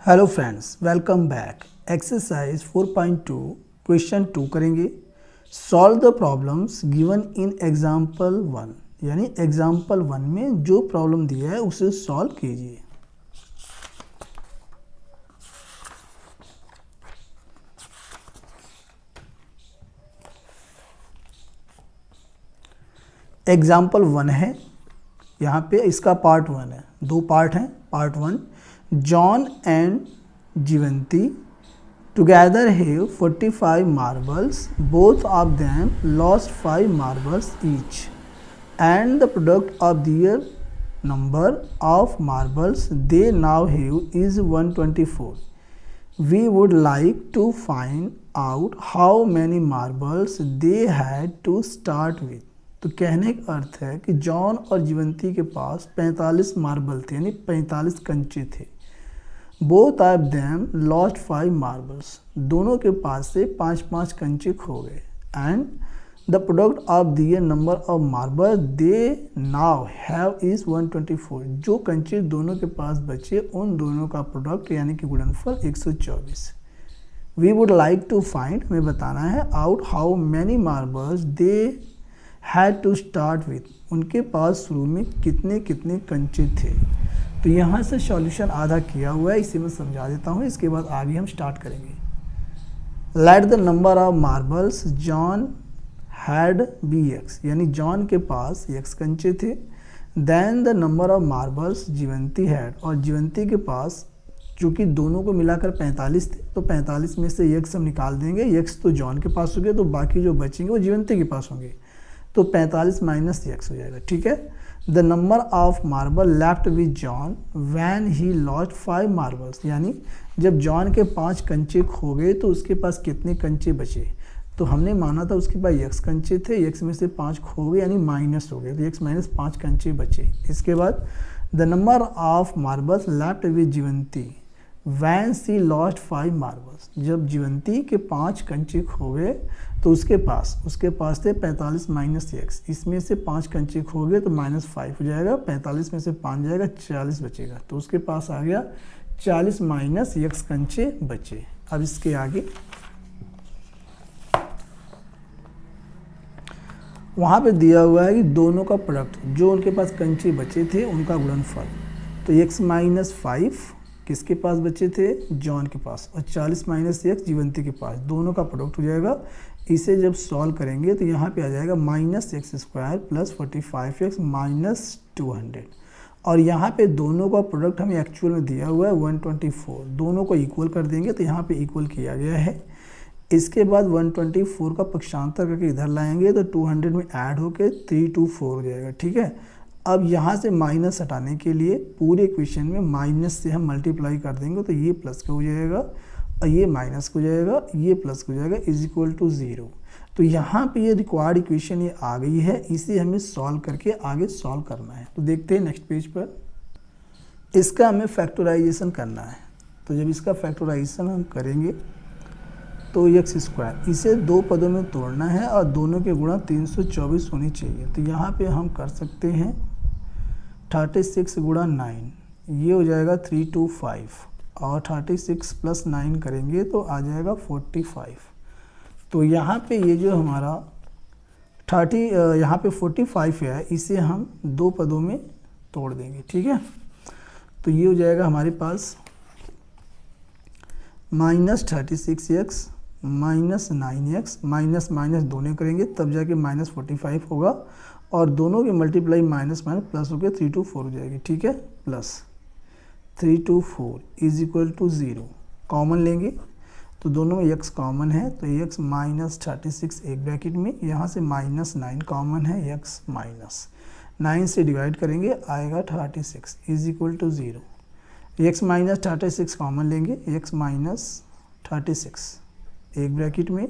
Hello friends, welcome back. Exercise 4.2 question 2 करेंगे। Solve the problems given in example 1, यानी example 1 में जो problem दिया है उसे सॉल्व कीजिए। एग्जाम्पल 1 है, यहाँ पे इसका पार्ट 1 है, दो पार्ट हैं। Part 1, John and Jeevanti together have 45 marbles. Both of them lost 5 marbles each, and the product of their number of marbles they now have is 124. We would like to find out how many marbles they had to start with. तो कहने का अर्थ है कि John और जीवंती के पास 45 marble थे, यानी 45 कंचे थे। Both of them lost 5 marbles, दोनों के पास से 5-5 कंचे खो गए। And the product of their number of marble they now have is 124। जो कंचे दोनों के पास बचे उन दोनों का प्रोडक्ट यानी कि गुणनफल 124। We would like to find, हमें बताना है, out how many marbles they had to start with, उनके पास शुरू में कितने कितने कंचे थे। तो यहाँ से सॉल्यूशन आधा किया हुआ है, इसे मैं समझा देता हूँ, इसके बाद आगे हम स्टार्ट करेंगे। Let the number of marbles John had be X, यानी जॉन के पास x कंचे थे। Then the number of marbles Jeevanti had, और जीवंती के पास चूँकि दोनों को मिलाकर 45 थे तो 45 में से x हम निकाल देंगे। x तो जॉन के पास हो गया, तो बाकी जो बचेंगे वो जीवंती के पास होंगे, तो 45 माइनस x हो जाएगा। ठीक है। The number of marble left with John when he lost 5 marbles, यानी जब जॉन के 5 कंचे खो गए तो उसके पास कितने कंचे बचे। तो हमने माना था उसके पास x कंचे थे, x में से 5 खो गए यानी माइनस हो गए, तो x माइनस 5 कंचे बचे। इसके बाद the number of marbles left with Jeevanti when she lost 5 marbles, जब जीवंती के 5 कंचे खो गए तो उसके पास थे 45 माइनस x, इसमें से 5 कंचे खो गए तो -5 हो जाएगा, 45 में से 5 जाएगा, 40 बचेगा, तो उसके पास आ गया 40 माइनस x कंचे बचे। अब इसके आगे वहाँ पे दिया हुआ है कि दोनों का प्रोडक्ट, जो उनके पास कंचे बचे थे उनका गुणनफल, तो x माइनस 5 किसके पास बचे थे, जॉन के पास, और 40 माइनस x जीवंती के पास, दोनों का प्रोडक्ट हो जाएगा। इसे जब सॉल्व करेंगे तो यहाँ पे आ जाएगा -x² प्लस 45x माइनस 200, और यहाँ पे दोनों का प्रोडक्ट हमें एक्चुअल में दिया हुआ है 124, दोनों को इक्वल कर देंगे तो यहाँ पे इक्वल किया गया है। इसके बाद 124 का पक्षांतर करके इधर लाएंगे तो 200 में ऐड होकर 324 हो जाएगा। ठीक है। अब यहाँ से माइनस हटाने के लिए पूरे इक्वेशन में माइनस से हम मल्टीप्लाई कर देंगे तो ये प्लस का हो जाएगा और ये माइनस का हो जाएगा, ये प्लस का हो जाएगा, इज इक्वल टू 0। तो यहाँ पे ये रिक्वायर्ड इक्वेशन ये आ गई है, इसे हमें सॉल्व करके आगे सॉल्व करना है। तो देखते हैं नेक्स्ट पेज पर, इसका हमें फैक्टराइजेशन करना है। तो जब इसका फैक्टराइजेशन हम करेंगे तो x², इसे दो पदों में तोड़ना है और दोनों के गुणा 324 होनी चाहिए। तो यहाँ पे हम कर सकते हैं 36 गुणा 9, ये हो जाएगा 325, और 36 प्लस 9 करेंगे तो आ जाएगा 45। तो यहाँ पे ये जो हमारा यहाँ पे 45 है, इसे हम दो पदों में तोड़ देंगे। ठीक है। तो ये हो जाएगा हमारे पास -36x minus 9x, minus minus दोनों करेंगे तब जाके -45 होगा, और दोनों के मल्टीप्लाई माइनस माइनस प्लस होकर 324 हो जाएगी। ठीक है। Plus 324 is equal to 0, common लेंगे तो दोनों में x कॉमन है, तो x माइनस 36 एक ब्रैकेट में, यहाँ से -9 कॉमन है, x माइनस 9 से डिवाइड करेंगे आएगा 36 is equal to 0। x minus 36 common लेंगे, x माइनस 36 एक ब्रैकेट में,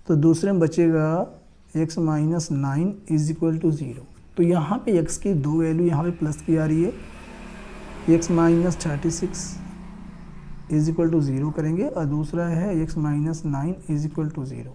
तो दूसरे में बचेगा x minus 9 is equal to 0। तो यहाँ पे x की दो वैल्यू यहाँ पे प्लस की आ रही है, x minus 36 is equal to 0 करेंगे, और दूसरा है x minus 9 is equal to 0।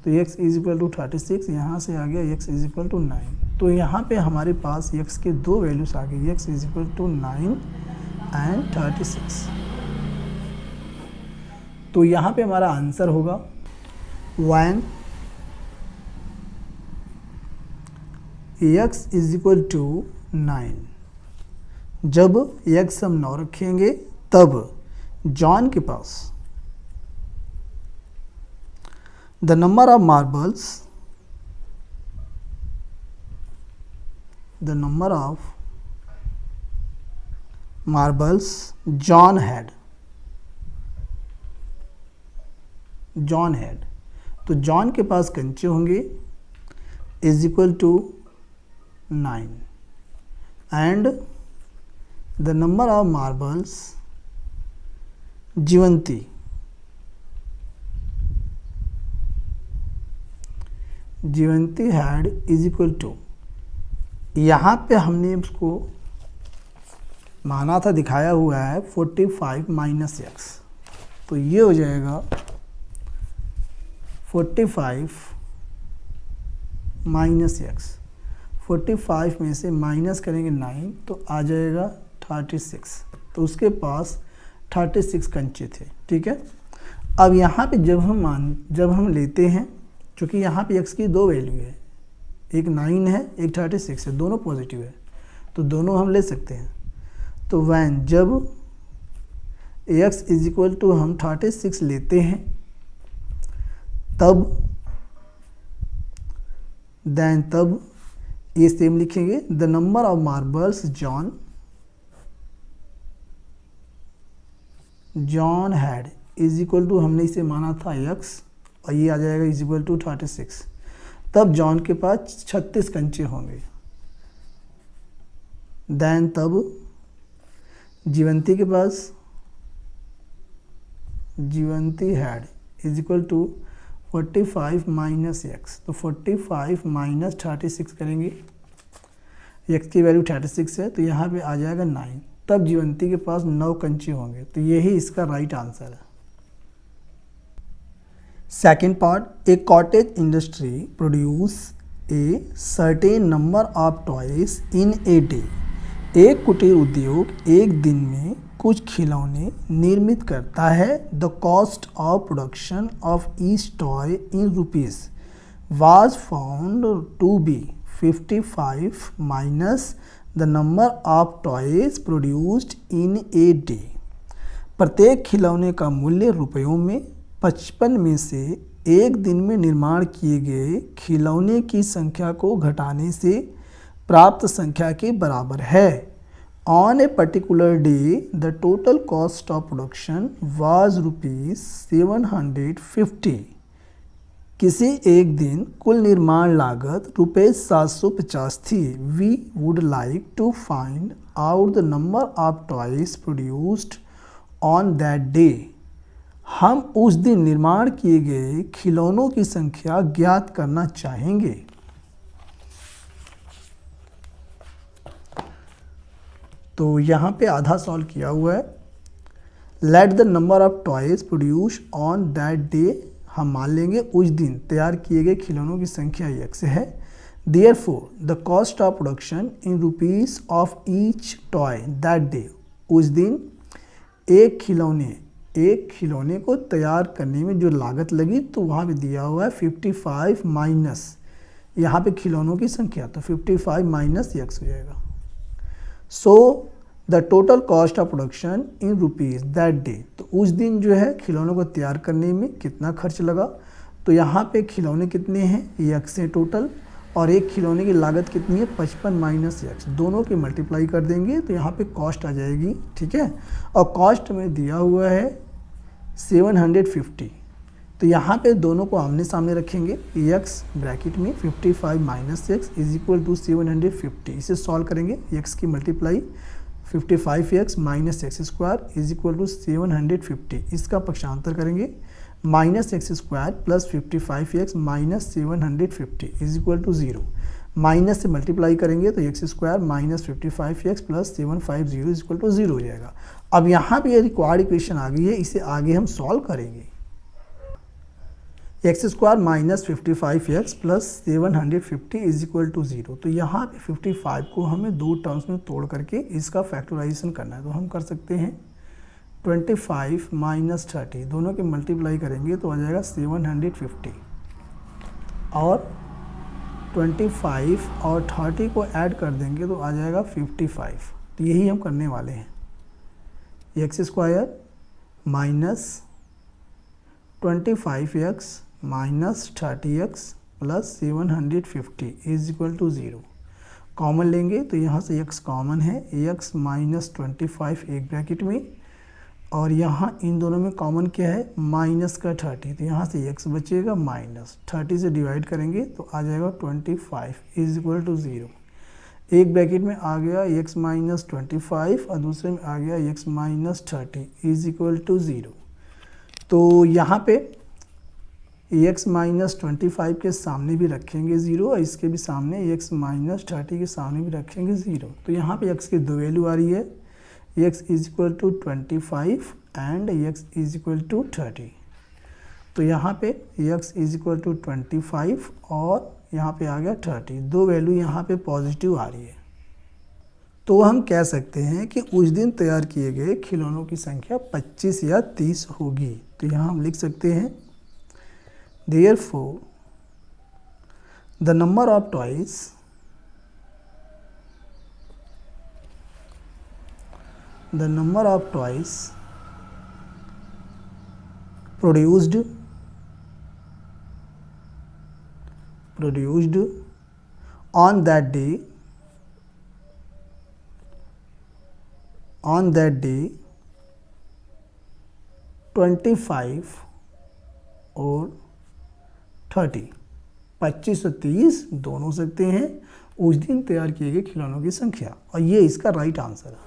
तो x इज इक्वल टू 36, यहाँ से आ गया x इज इक्वल टू 9। तो यहाँ पे हमारे पास x के दो वैल्यूज आ गई, x is equal to 9 and 36। तो यहाँ पे हमारा आंसर होगा when x is equal to 9। जब x हम 9 रखेंगे तब जॉन के पास the number of marbles John had, तो जॉन के पास कंचे होंगे is equal to 9 and the number of marbles Jeevanti had is equal to, यहाँ पे हमने उसको माना था, दिखाया हुआ है 45 माइनस एक्स, तो ये हो जाएगा 45 माइनस एक्स। 45 में से माइनस करेंगे 9 तो आ जाएगा 36, तो उसके पास 36 कंचे थे। ठीक है, अब यहाँ पे जब हम लेते हैं, क्योंकि यहाँ पे x की 2 वैल्यू है, एक 9 है एक 36 है, दोनों पॉजिटिव है, तो दोनों हम ले सकते हैं। तो वैन जब x इज इक्वल टू हम 36 लेते हैं तब ये सेम लिखेंगे, the number of marbles John had is equal to, हमने इसे माना था x और ये आ जाएगा इज इक्वल टू 36, तब जॉन के पास 36 कंचे होंगे। देन तब जीवंती के पास had is equal to 45 minus X, तो 45 माइनस 36 करेंगे, x की वैल्यू 36 है तो यहाँ पे आ जाएगा 9, तब जीवंती के पास 9 कंचे होंगे, तो यही इसका राइट आंसर है। Second part, A cottage industry produce a certain number of toys in a day. एक कुटीर उद्योग एक दिन में कुछ खिलौने निर्मित करता है। The cost of production of each toy in rupees was found to be 55 minus the number of toys produced in a day. प्रत्येक खिलौने का मूल्य रुपयों में 55 में से एक दिन में निर्माण किए गए खिलौने की संख्या को घटाने से प्राप्त संख्या के बराबर है। On a particular day the total cost of production was ₹750। किसी एक दिन कुल निर्माण लागत ₹750 थी। We would like to find out the number of toys produced on that day. हम उस दिन निर्माण किए गए खिलौनों की संख्या ज्ञात करना चाहेंगे। तो यहाँ पे आधा सॉल्व किया हुआ है। Late the number of toys produce on that day, हम मान लेंगे उस दिन तैयार किए गए खिलौनों की संख्या x है। Therefore the cost of production in rupees of each toy that day, उस दिन एक खिलौने को तैयार करने में जो लागत लगी तो वहाँ पे दिया हुआ है 55 माइनस यहाँ पे खिलौनों की संख्या, तो 55 माइनस x हो जाएगा। So the total cost of production in rupees that day, तो उस दिन जो है खिलौनों को तैयार करने में कितना खर्च लगा, तो यहाँ पे खिलौने कितने हैं x है टोटल, और एक खिलौने की लागत कितनी है 55 माइनस x, दोनों की मल्टीप्लाई कर देंगे तो यहाँ पे कॉस्ट आ जाएगी। ठीक है, और कॉस्ट में दिया हुआ है 750, तो यहाँ पे दोनों को आमने सामने रखेंगे, x ब्रैकेट में 55 minus x is equal to 750, इसे सॉल्व करेंगे, x की multiply 55x minus X square is equal to 750, इसका पक्षांतर करेंगे minus X square plus 55x minus 750 is equal to 0, minus से मल्टीप्लाई करेंगे तो X square minus 55x plus 750 is equal to 0 हो जाएगा। अब यहाँ पे ये रिक्वायर्ड इक्वेशन आ गई है, इसे आगे हम सॉल्व करेंगे। X square minus 55x plus 750 is equal to 0, तो यहाँ पे 55 को हमें दो टर्म्स में तोड़ करके इसका फैक्टराइजेशन करना है, तो हम कर सकते हैं 25 माइनस 30, दोनों के मल्टीप्लाई करेंगे तो आ जाएगा 750, और 25 और 30 को ऐड कर देंगे तो आ जाएगा 55। तो यही हम करने वाले हैं, x square minus 25x minus 30x plus 750 is equal to 0। Common लेंगे तो यहाँ से x कॉमन है, x माइनस 25 एक ब्रैकेट में, और यहाँ इन दोनों में कॉमन क्या है, माइनस का 30, तो यहाँ से x बचेगा माइनस 30 से डिवाइड करेंगे तो आ जाएगा 25 इज इक्वल टू 0। एक ब्रैकेट में आ गया x माइनस 25 और दूसरे में आ गया x minus 30 is equal to 0। तो यहाँ पे x माइनस 25 के सामने भी रखेंगे 0 और इसके भी सामने x माइनस 30 के सामने भी रखेंगे 0। तो यहाँ पे x की दो वैल्यू आ रही है, x is equal to 25 and x is equal to 30। तो यहाँ पे x इज इक्वल टू 25 और यहाँ पे आ गया 30, दो वैल्यू यहाँ पे पॉजिटिव आ रही है। तो हम कह सकते हैं कि उस दिन तैयार किए गए खिलौनों की संख्या 25 या 30 होगी। तो यहाँ हम लिख सकते हैं Therefore, the number of toys produced on that day 25 और 30, 25 और 30 दोनों हो सकते हैं उस दिन तैयार किए गए खिलौनों की संख्या, और ये इसका राइट आंसर है।